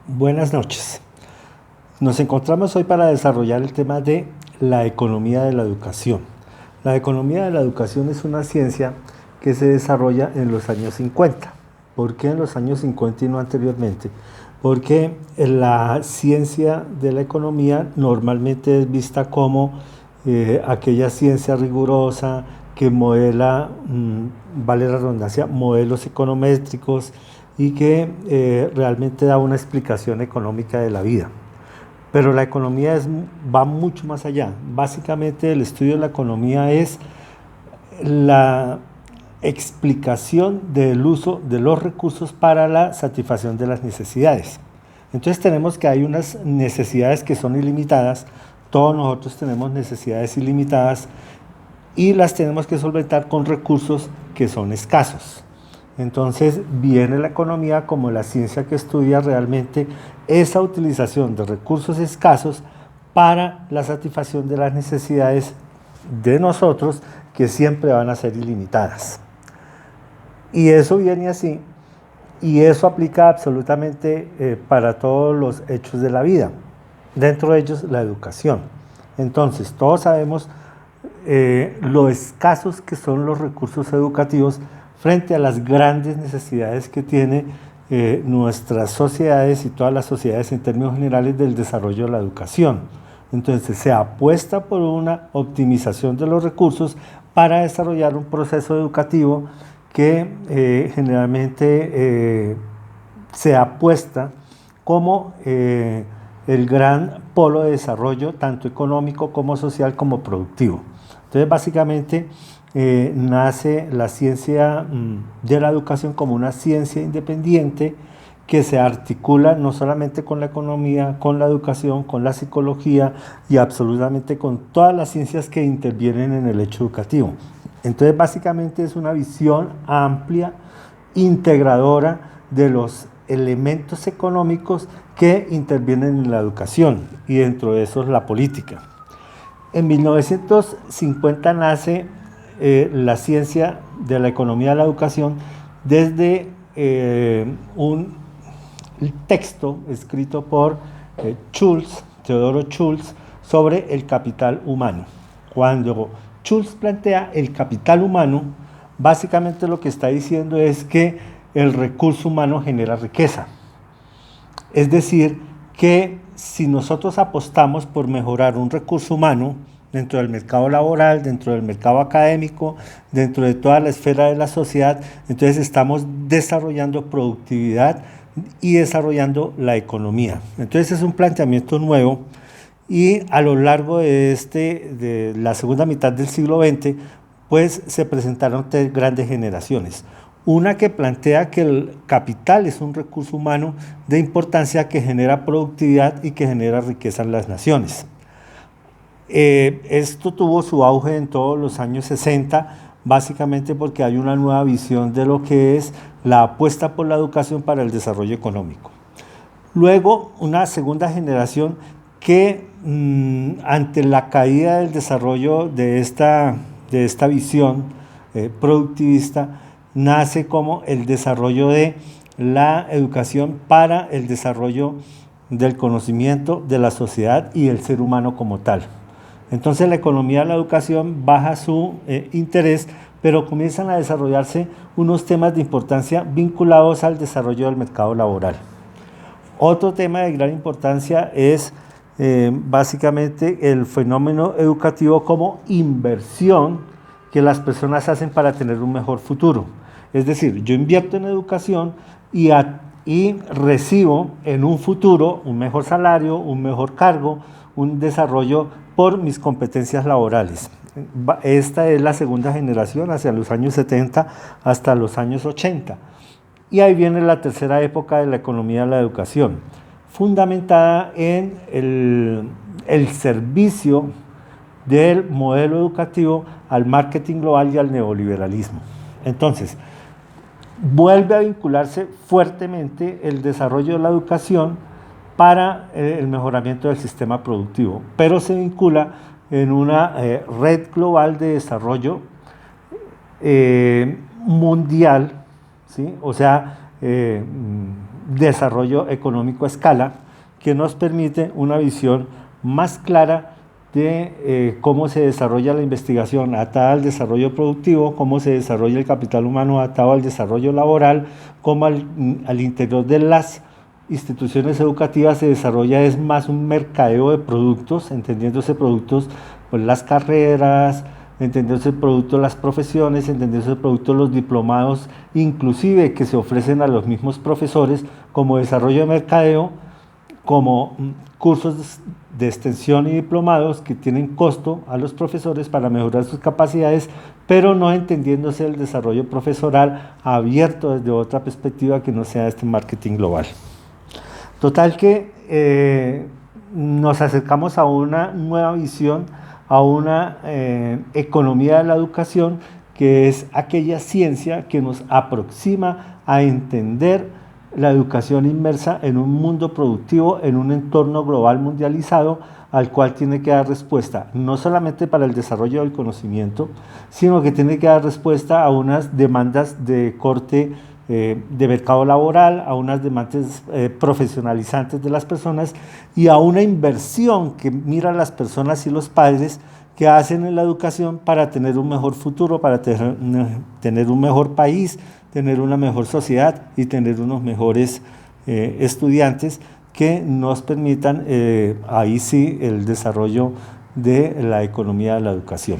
Buenas noches. Nos encontramos hoy para desarrollar el tema de la economía de la educación. La economía de la educación es una ciencia que se desarrolla en los años 50. ¿Por qué en los años 50 y no anteriormente? Porque la ciencia de la economía normalmente es vista como aquella ciencia rigurosa que modela, vale la redundancia, modelos econométricos y que realmente da una explicación económica de la vida. Pero la economía va mucho más allá. Básicamente el estudio de la economía es la explicación del uso de los recursos para la satisfacción de las necesidades. Entonces tenemos que hay unas necesidades que son ilimitadas, todos nosotros tenemos necesidades ilimitadas y las tenemos que solventar con recursos que son escasos. Entonces viene la economía como la ciencia que estudia realmente esa utilización de recursos escasos para la satisfacción de las necesidades de nosotros que siempre van a ser ilimitadas. Y eso viene así, y eso aplica absolutamente para todos los hechos de la vida, dentro de ellos la educación. Entonces, todos sabemos lo escasos que son los recursos educativos frente a las grandes necesidades que tiene nuestras sociedades y todas las sociedades en términos generales del desarrollo de la educación. Entonces se apuesta por una optimización de los recursos para desarrollar un proceso educativo que generalmente se apuesta como el gran polo de desarrollo, tanto económico como social como productivo. Entonces, básicamente, nace la ciencia de la educación como una ciencia independiente que se articula no solamente con la economía, con la educación, con la psicología y absolutamente con todas las ciencias que intervienen en el hecho educativo. Entonces, básicamente es una visión amplia, integradora de los elementos económicos que intervienen en la educación y dentro de eso es la política. En 1950 nace la ciencia de la economía de la educación desde un texto escrito por Teodoro Schultz, sobre el capital humano. Cuando Schultz plantea el capital humano, básicamente lo que está diciendo es que el recurso humano genera riqueza. Es decir, que si nosotros apostamos por mejorar un recurso humano dentro del mercado laboral, dentro del mercado académico, dentro de toda la esfera de la sociedad, entonces estamos desarrollando productividad y desarrollando la economía. Entonces es un planteamiento nuevo y a lo largo de la segunda mitad del siglo XX, pues se presentaron tres grandes generaciones. Una que plantea que el capital es un recurso humano de importancia que genera productividad y que genera riqueza en las naciones. Esto tuvo su auge en todos los años 60, básicamente porque hay una nueva visión de lo que es la apuesta por la educación para el desarrollo económico. Luego, una segunda generación que ante la caída del desarrollo de esta visión productivista, nace como el desarrollo de la educación para el desarrollo del conocimiento de la sociedad y del ser humano como tal. Entonces la economía de la educación baja su interés, pero comienzan a desarrollarse unos temas de importancia vinculados al desarrollo del mercado laboral. Otro tema de gran importancia es básicamente el fenómeno educativo como inversión que las personas hacen para tener un mejor futuro. Es decir, yo invierto en educación y recibo en un futuro un mejor salario, un mejor cargo, un desarrollo por mis competencias laborales. Esta es la segunda generación, hacia los años 70 hasta los años 80. Y ahí viene la tercera época de la economía de la educación, fundamentada en el servicio del modelo educativo al marketing global y al neoliberalismo. Entonces, vuelve a vincularse fuertemente el desarrollo de la educación para el mejoramiento del sistema productivo, pero se vincula en una red global de desarrollo mundial, ¿sí? O sea, desarrollo económico a escala que nos permite una visión más clara de cómo se desarrolla la investigación atada al desarrollo productivo, cómo se desarrolla el capital humano atado al desarrollo laboral, cómo al interior de las instituciones educativas se desarrolla es más un mercadeo de productos, entendiéndose productos pues, las carreras, entendiéndose productos las profesiones, entendiéndose productos los diplomados, inclusive que se ofrecen a los mismos profesores como desarrollo de mercadeo, como cursos de extensión y diplomados que tienen costo a los profesores para mejorar sus capacidades, pero no entendiéndose el desarrollo profesoral abierto desde otra perspectiva que no sea este marketing global. Total que nos acercamos a una nueva visión, a una economía de la educación que es aquella ciencia que nos aproxima a entender la educación inmersa en un mundo productivo, en un entorno global mundializado, al cual tiene que dar respuesta, no solamente para el desarrollo del conocimiento, sino que tiene que dar respuesta a unas demandas de corte de mercado laboral, a unas demandas profesionalizantes de las personas y a una inversión que mira las personas y los padres que hacen en la educación para tener un mejor futuro, para tener un mejor país, tener una mejor sociedad y tener unos mejores estudiantes que nos permitan ahí sí el desarrollo de la economía de la educación.